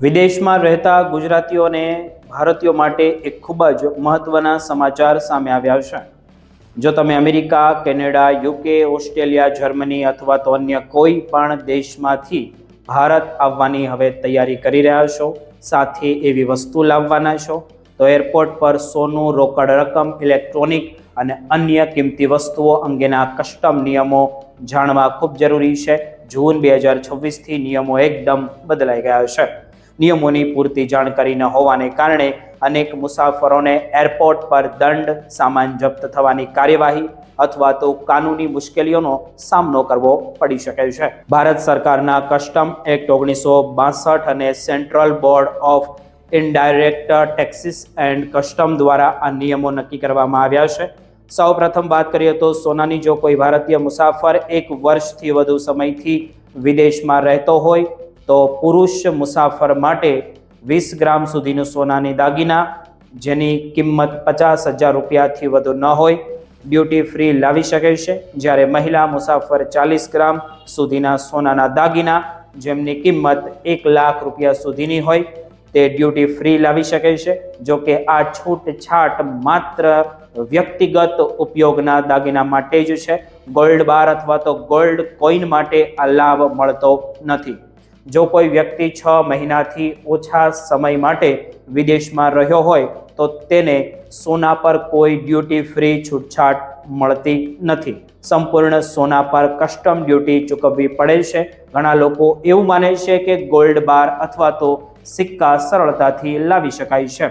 વિદેશમાં રહેતા ગુજરાતીઓને ભારતીયો માટે એક ખૂબ જ મહત્વના સમાચાર સામે આવ્યા છે। જો તમે America, Canada, UK, Australia, Germany અથવા તો અન્ય કોઈ પણ દેશમાંથી ભારત આવવાની હવે તૈયારી કરી રહ્યા છો, સાથે એવી વસ્તુ લાવવાના છો, તો એરપોર્ટ પર સોનું, રોકડ રકમ, ઇલેક્ટ્રોનિક અને અન્ય કિંમતી વસ્તુઓ અંગેના કસ્ટમ નિયમો જાણવા ખૂબ જરૂરી છે। જૂન 2026થી નિયમો એકદમ બદલાઈ ગયા છે। નિયમોની પૂરતી જાણકારી ન હોવાને કારણે અનેક મુસાફરોને એરપોર્ટ પર દંડ, સામાન જપ્ત થવાની કાર્યવાહી અથવા તો કાનૂની મુશ્કેલીઓનો સામનો કરવો પડી શકે છે। ભારત સરકારના કસ્ટમ એક્ટ 1962 અને central board of indirect taxes and custom દ્વારા આ નિયમો નક્કી કરવામાં આવ્યા છે। સૌ પ્રથમ વાત કરીએ તો સોનાની જો કોઈ ભારતીય મુસાફર 1 વર્ષથી વધુ સમયથી વિદેશમાં રહેતો હોય તો પુરુષ મુસાફર માટે 20 ગ્રામ સુધીનું સોનાની દાગીના જેની કિંમત 50,000 રૂપિયાથી વધુ ન હોય ડ્યુટી ફ્રી લાવી શકે છે, જ્યારે મહિલા મુસાફર 40 ગ્રામ સુધીના સોનાના દાગીના જેમની કિંમત 1 લાખ રૂપિયા સુધીની હોય તે ડ્યુટી ફ્રી લાવી શકે છે। જો કે આ છૂટછાટ માત્ર વ્યક્તિગત ઉપયોગના દાગીના માટે જ છે। ગોલ્ડ બાર અથવા તો ગોલ્ડ કોઈન માટે આ લાભ મળતો નથી। જો કોઈ વ્યક્તિ 6 મહિનાથી ઓછા સમય માટે વિદેશમાં રહ્યો હોય તો તેને સોના પર કોઈ ડ્યુટી ફ્રી છૂટછાટ મળતી નથી। સંપૂર્ણ સોના પર કસ્ટમ ડ્યુટી ચૂકવવી પડે છે। ઘણા લોકો એવું માને છે કે ગોલ્ડ બાર અથવા તો સિક્કા સરળતાથી લાવી શકાય છે,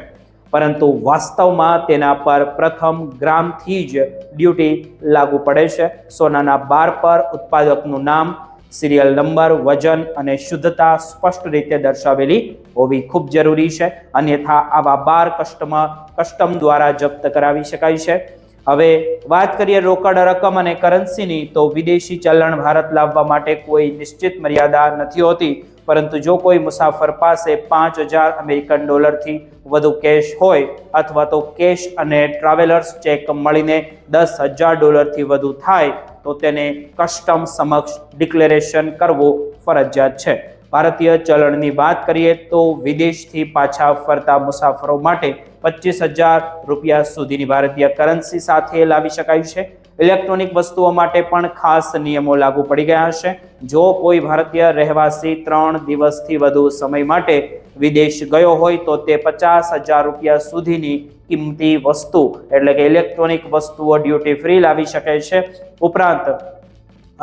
પરંતુ વાસ્તવમાં તેના પર પ્રથમ ગ્રામથી જ ડ્યુટી લાગુ પડે છે। સોનાના બાર પર ઉત્પાદકનું નામ, સિરિયલ નંબર, વજન અને શુદ્ધતા સ્પષ્ટ રીતે દર્શાવેલી હોવી ખૂબ જરૂરી છે, અન્યથા આવા બાર કસ્ટમ દ્વારા જપ્ત કરાવી શકાય છે। હવે વાત કરીએ રોકડ રકમ અને કરન્સીની, તો વિદેશી ચલણ ભારત લાવવા માટે કોઈ નિશ્ચિત મર્યાદા નથી હોતી, પરંતુ જો કોઈ મુસાફર પાસે $5,000 અમેરિકન ડોલરથી વધુ કેશ હોય અથવા તો કેશ અને ટ્રાવેલર્સ ચેક મળીને $10,000 વધુ થાય તો તેને કસ્ટમ સમક્ષ ડિક્લેરેશન કરવું ફરજિયાત છે। ભારતીય ચલણની વાત કરીએ તો વિદેશથી પાછા ફરતા મુસાફરો માટે 25,000 રૂપિયા સુધીની ભારતીય કરન્સી સાથે લાવી શકાય છે। ઇલેક્ટ્રોનિક વસ્તુઓ માટે પણ ખાસ નિયમો લાગુ પડી ગયા છે। જો કોઈ ભારતીય રહેવાસી 3 દિવસથી વધુ સમય માટે વિદેશ ગયો હોય તો તે 50,000 રૂપિયા સુધીની કિંમતી વસ્તુ એટલે કે ઇલેક્ટ્રોનિક વસ્તુઓ ડ્યુટી ફ્રી લાવી શકે છે। ઉપરાંત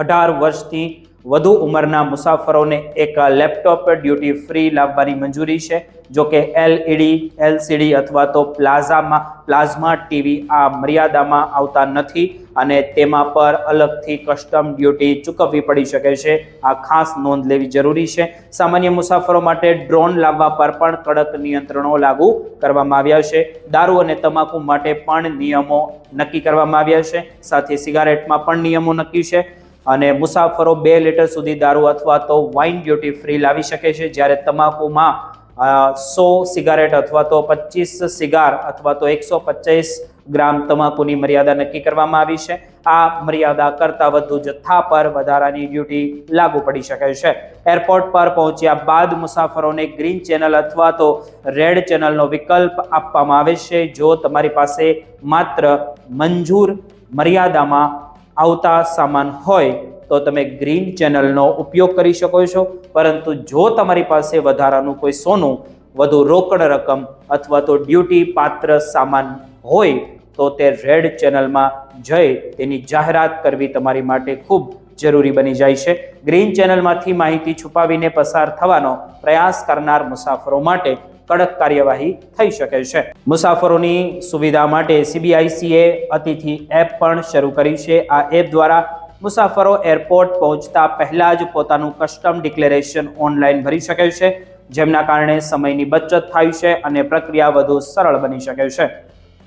18 વર્ષથી વધુ ઉંમરના મુસાફરોને એક લેપટોપ ડ્યુટી ફ્રી લાવવાની મંજૂરી છે। જો કે LED, LCD અથવા તો પ્લાઝમા ટીવી આ મર્યાદામાં આવતા નથી અને તેમાં પર અલગથી કસ્ટમ ડ્યુટી ચૂકવવી પડી શકે છે। આ ખાસ નોંધ લેવી જરૂરી છે। સામાન્ય મુસાફરો માટે ડ્રોન લાવવા પર પણ કડક નિયંત્રણો લાગુ કરવામાં આવ્યા છે। દારૂ અને તમાકુ માટે પણ નિયમો નક્કી કરવામાં આવ્યા છે, સાથે સિગારેટમાં પણ નિયમો નક્કી છે અને મુસાફરો 2 લીટર સુધી દારૂ અથવા તો વાઇન ડ્યુટી ફ્રી લાવી શકે છે, જ્યારે તમાકુમાં 100 સિગારેટ અથવા તો 25 સિગાર અથવા તો 125 ગ્રામ તમાકુની મર્યાદા નક્કી કરવામાં આવી છે। આ મર્યાદા કરતાં વધુ જથ્થા પર વધારાની ડ્યુટી લાગુ પડી શકે છે। એરપોર્ટ પર પહોંચ્યા બાદ મુસાફરોને ગ્રીન ચેનલ અથવા તો રેડ ચેનલનો વિકલ્પ આપવામાં આવે છે। જો તમારી પાસે માત્ર મંજૂર મર્યાદામાં આવતા સામાન હોય તો તમે ગ્રીન ચેનલનો ઉપયોગ કરી શકો છો, પરંતુ જો તમારી પાસે વધારાનું કોઈ સોનું, વધુ રોકડ રકમ અથવા તો ડ્યુટી પાત્ર સામાન હોય તો તે રેડ ચેનલમાં જઈ તેની જાહેરાત કરવી તમારી માટે ખૂબ જરૂરી બની જાય છે। ગ્રીન ચેનલમાંથી માહિતી છુપાવીને પસાર થવાનો પ્રયાસ કરનાર મુસાફરો માટે કડક કાર્યવાહી થઈ શકે છે। મુસાફરોની સુવિધા માટે CBICએ અતિથિ એપ પણ શરૂ કરી છે। આ એપ દ્વારા મુસાફરો એરપોર્ટ પહોંચતા પહેલા જ પોતાનું કસ્ટમ ડિક્લેરેશન ઓનલાઈન ભરી શકે છે, જેમના કારણે સમયની બચત થાય છે અને પ્રક્રિયા વધુ સરળ બની શકે છે।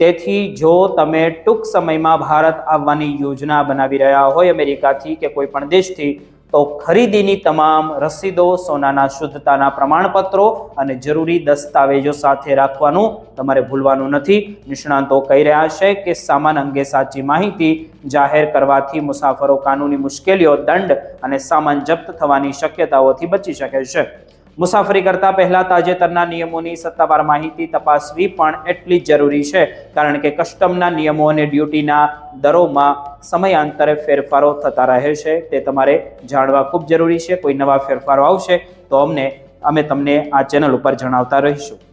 તેથી જો તમે ટૂંક સમયમાં ભારત આવવાની યોજના બનાવી રહ્યા હોય અમેરિકાથી કે કોઈ પણ દેશથી, તો ખરીદીની તમામ રસીદો, સોનાના શુદ્ધતાના પ્રમાણપત્રો અને જરૂરી દસ્તાવેજો સાથે રાખવાનું તમારે ભૂલવાનું નથી। નિષ્ણાંતો કહી રહ્યા છે કે સામાન અંગે સાચી માહિતી જાહેર કરવાથી મુસાફરો કાનૂની મુશ્કેલીઓ, દંડ અને સામાન જપ્ત થવાની શક્યતાઓથી બચી શકે છે। મુસાફરી કરતા પહેલા તાજેતરના નિયમોની સત્તાવાર માહિતી તપાસવી પણ એટલી જ જરૂરી છે, કારણ કે કસ્ટમના નિયમો અને ડ્યુટીના દરોમાં સમયાંતરે ફેરફારો થતા રહે છે. તે તમારે જાણવા ખૂબ જરૂરી છે. કોઈ નવા ફેરફારો આવશે તો અમે તમને આ ચેનલ ઉપર જણાવતા રહીશું.